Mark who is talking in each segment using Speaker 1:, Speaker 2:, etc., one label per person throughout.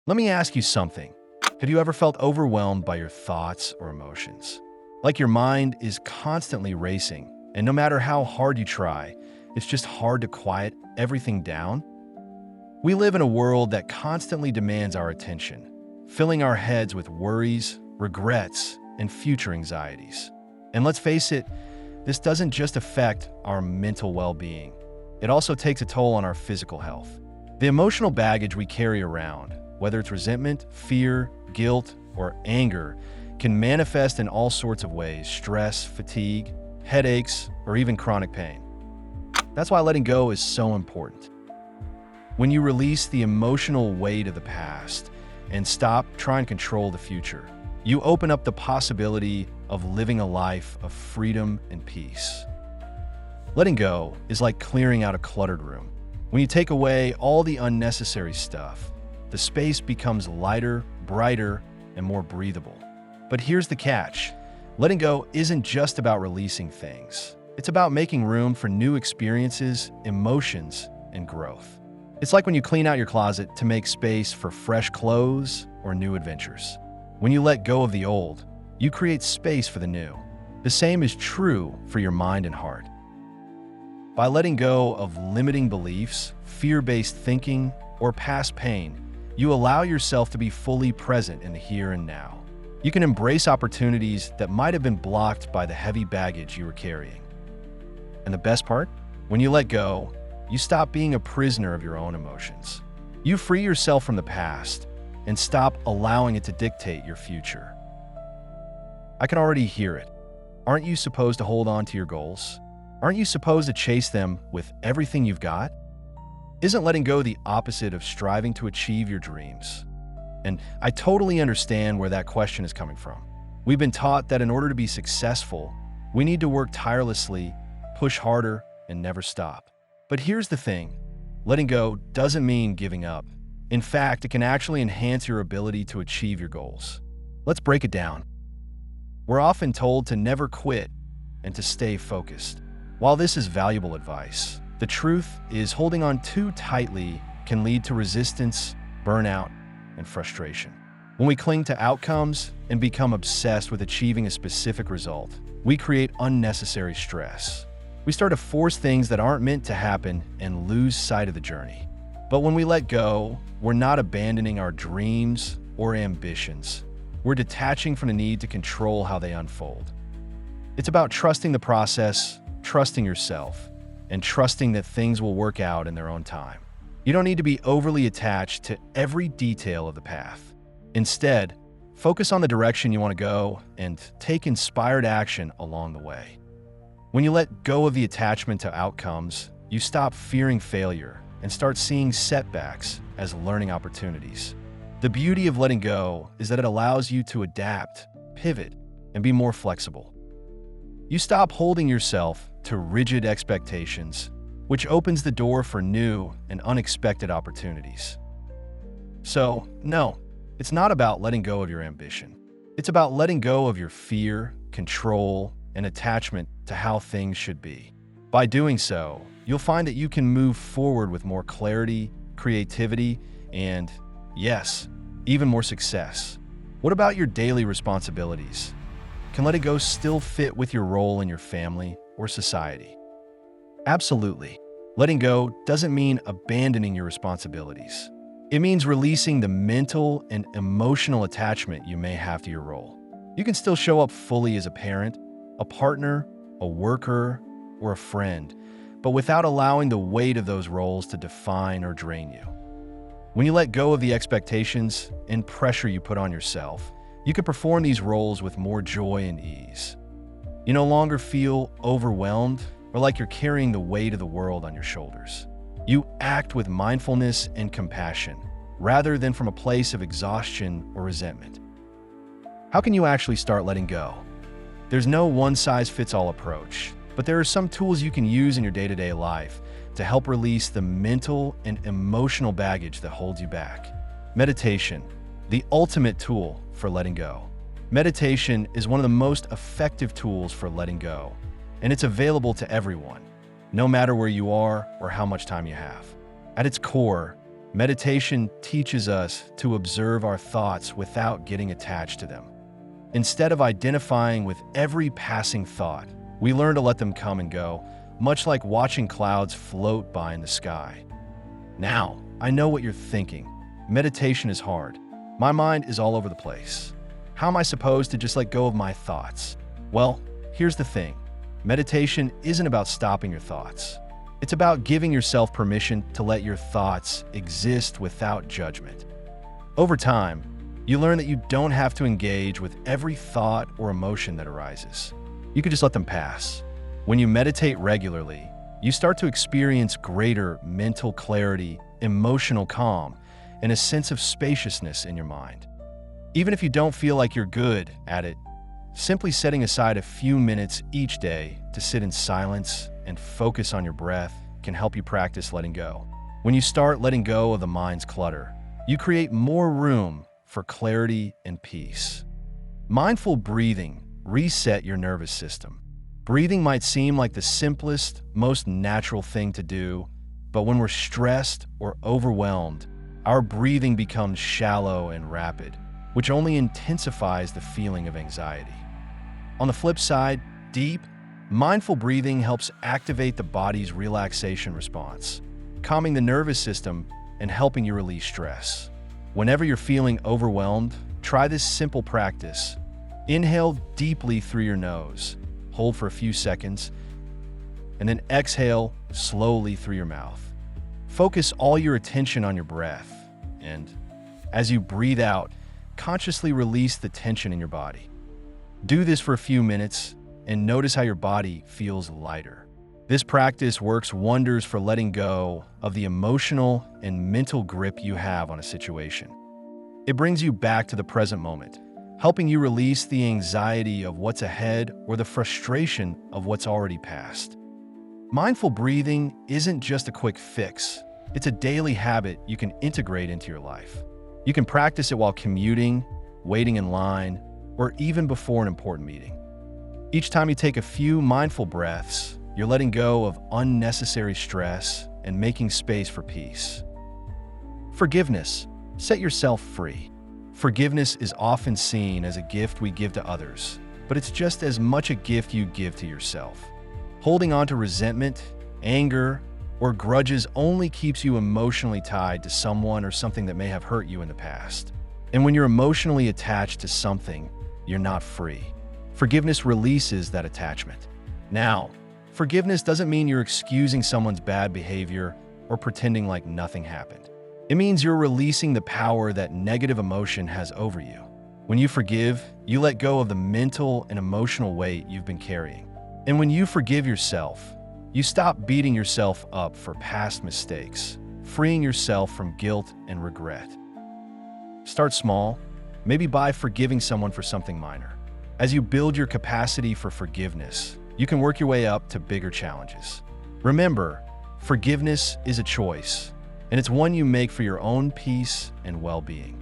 Speaker 1: Let me ask you something. Have you ever felt overwhelmed by your thoughts or emotions? Like your mind is constantly racing, and no matter how hard you try, it's just hard to quiet everything down? We live in a world that constantly demands our attention, filling our heads with worries, regrets, and future anxieties. And let's face it, this doesn't just affect our mental well-being. It also takes a toll on our physical health. The emotional baggage we carry around, whether it's resentment, fear, guilt, or anger, can manifest in all sorts of ways: stress, fatigue, headaches, or even chronic pain. That's why letting go is so important. When you release the emotional weight of the past and stop trying to control the future, you open up the possibility of living a life of freedom and peace. Letting go is like clearing out a cluttered room. When you take away all the unnecessary stuff, the space becomes lighter, brighter, and more breathable. But here's the catch. Letting go isn't just about releasing things. It's about making room for new experiences, emotions, and growth. It's like when you clean out your closet to make space for fresh clothes or new adventures. When you let go of the old, you create space for the new. The same is true for your mind and heart. By letting go of limiting beliefs, fear-based thinking, or past pain, you allow yourself to be fully present in the here and now. You can embrace opportunities that might have been blocked by the heavy baggage you were carrying. And the best part? When you let go, you stop being a prisoner of your own emotions. You free yourself from the past and stop allowing it to dictate your future. I can already hear it. Aren't you supposed to hold on to your goals? Aren't you supposed to chase them with everything you've got? Isn't letting go the opposite of striving to achieve your dreams? And I totally understand where that question is coming from. We've been taught that in order to be successful, we need to work tirelessly, push harder, and never stop. But here's the thing. Letting go doesn't mean giving up. In fact, it can actually enhance your ability to achieve your goals. Let's break it down. We're often told to never quit and to stay focused. While this is valuable advice, the truth is holding on too tightly can lead to resistance, burnout, and frustration. When we cling to outcomes and become obsessed with achieving a specific result, we create unnecessary stress. We start to force things that aren't meant to happen and lose sight of the journey. But when we let go, we're not abandoning our dreams or ambitions. We're detaching from the need to control how they unfold. It's about trusting the process, trusting yourself, and trusting that things will work out in their own time. You don't need to be overly attached to every detail of the path. Instead, focus on the direction you want to go and take inspired action along the way. When you let go of the attachment to outcomes, you stop fearing failure and start seeing setbacks as learning opportunities. The beauty of letting go is that it allows you to adapt, pivot, and be more flexible. You stop holding yourself to rigid expectations, which opens the door for new and unexpected opportunities. So, no, it's not about letting go of your ambition. It's about letting go of your fear, control, and attachment to how things should be. By doing so, you'll find that you can move forward with more clarity, creativity, and, yes, even more success. What about your daily responsibilities? Can letting go still fit with your role in your family or society? Absolutely. Letting go doesn't mean abandoning your responsibilities. It means releasing the mental and emotional attachment you may have to your role. You can still show up fully as a parent, a partner, a worker, or a friend, but without allowing the weight of those roles to define or drain you. When you let go of the expectations and pressure you put on yourself, you can perform these roles with more joy and ease. You no longer feel overwhelmed or like you're carrying the weight of the world on your shoulders. You act with mindfulness and compassion, rather than from a place of exhaustion or resentment. How can you actually start letting go? There's no one-size-fits-all approach, but there are some tools you can use in your day-to-day life to help release the mental and emotional baggage that holds you back. Meditation, the ultimate tool for letting go. Meditation is one of the most effective tools for letting go, and it's available to everyone, no matter where you are or how much time you have. At its core, Meditation teaches us to observe our thoughts without getting attached to them. Instead of identifying with every passing thought, we learn to let them come and go, much like watching clouds float by in the sky. Now, I know what you're thinking. Meditation is hard. My mind is all over the place. How am I supposed to just let go of my thoughts? Well, here's the thing. Meditation isn't about stopping your thoughts. It's about giving yourself permission to let your thoughts exist without judgment. Over time, you learn that you don't have to engage with every thought or emotion that arises. You can just let them pass. When you meditate regularly, you start to experience greater mental clarity, emotional calm, and a sense of spaciousness in your mind. Even if you don't feel like you're good at it, simply setting aside a few minutes each day to sit in silence and focus on your breath can help you practice letting go. When you start letting go of the mind's clutter, you create more room for clarity and peace. Mindful breathing resets your nervous system. Breathing might seem like the simplest, most natural thing to do, but when we're stressed or overwhelmed, our breathing becomes shallow and rapid, which only intensifies the feeling of anxiety. On the flip side, deep, mindful breathing helps activate the body's relaxation response, calming the nervous system and helping you release stress. Whenever you're feeling overwhelmed, try this simple practice. Inhale deeply through your nose, hold for a few seconds, and then exhale slowly through your mouth. Focus all your attention on your breath, and as you breathe out, consciously release the tension in your body. Do this for a few minutes and notice how your body feels lighter. This practice works wonders for letting go of the emotional and mental grip you have on a situation. It brings you back to the present moment, helping you release the anxiety of what's ahead or the frustration of what's already passed. Mindful breathing isn't just a quick fix. It's a daily habit you can integrate into your life. You can practice it while commuting, waiting in line, or even before an important meeting. Each time you take a few mindful breaths, you're letting go of unnecessary stress and making space for peace. Forgiveness. Set yourself free. Forgiveness is often seen as a gift we give to others, but it's just as much a gift you give to yourself. Holding on to resentment, anger, or grudges only keeps you emotionally tied to someone or something that may have hurt you in the past. And when you're emotionally attached to something, you're not free. Forgiveness releases that attachment. Now, forgiveness doesn't mean you're excusing someone's bad behavior or pretending like nothing happened. It means you're releasing the power that negative emotion has over you. When you forgive, you let go of the mental and emotional weight you've been carrying. And when you forgive yourself, you stop beating yourself up for past mistakes, freeing yourself from guilt and regret. Start small, maybe by forgiving someone for something minor. As you build your capacity for forgiveness, you can work your way up to bigger challenges. Remember, forgiveness is a choice, and it's one you make for your own peace and well-being.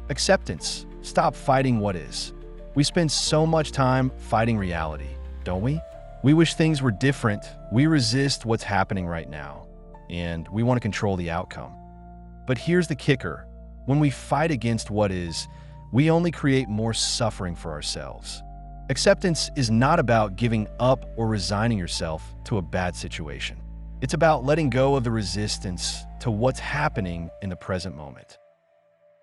Speaker 1: Acceptance. Stop fighting what is. We spend so much time fighting reality, don't we? We wish things were different, we resist what's happening right now, and we want to control the outcome. But here's the kicker. When we fight against what is, we only create more suffering for ourselves. Acceptance is not about giving up or resigning yourself to a bad situation. It's about letting go of the resistance to what's happening in the present moment.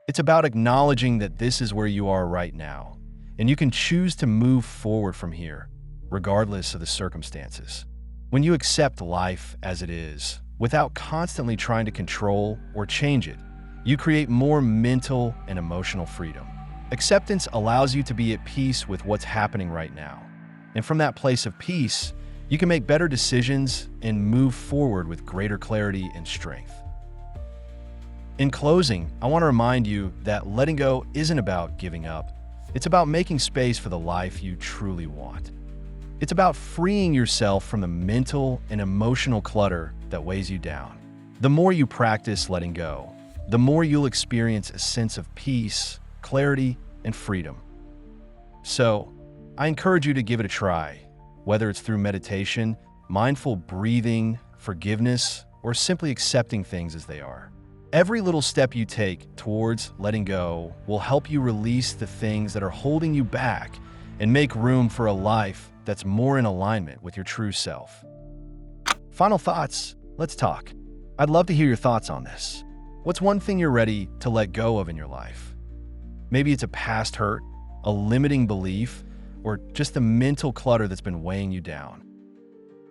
Speaker 1: It's about acknowledging that this is where you are right now, and you can choose to move forward from here, regardless of the circumstances. When you accept life as it is, without constantly trying to control or change it, you create more mental and emotional freedom. Acceptance allows you to be at peace with what's happening right now. And from that place of peace, you can make better decisions and move forward with greater clarity and strength. In closing, I want to remind you that letting go isn't about giving up. It's about making space for the life you truly want. It's about freeing yourself from the mental and emotional clutter that weighs you down. The more you practice letting go, the more you'll experience a sense of peace, clarity, and freedom. So, I encourage you to give it a try, whether it's through meditation, mindful breathing, forgiveness, or simply accepting things as they are. Every little step you take towards letting go will help you release the things that are holding you back and make room for a life that's more in alignment with your true self. Final thoughts. Let's talk. I'd love to hear your thoughts on this. What's one thing you're ready to let go of in your life? Maybe it's a past hurt, a limiting belief, or just the mental clutter that's been weighing you down.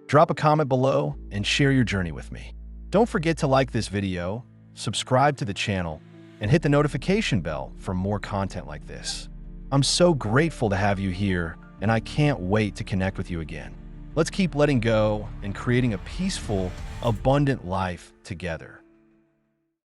Speaker 1: Drop a comment below and share your journey with me. Don't forget to like this video, subscribe to the channel, and hit the notification bell for more content like this. I'm so grateful to have you here, and I can't wait to connect with you again. Let's keep letting go and creating a peaceful, abundant life together.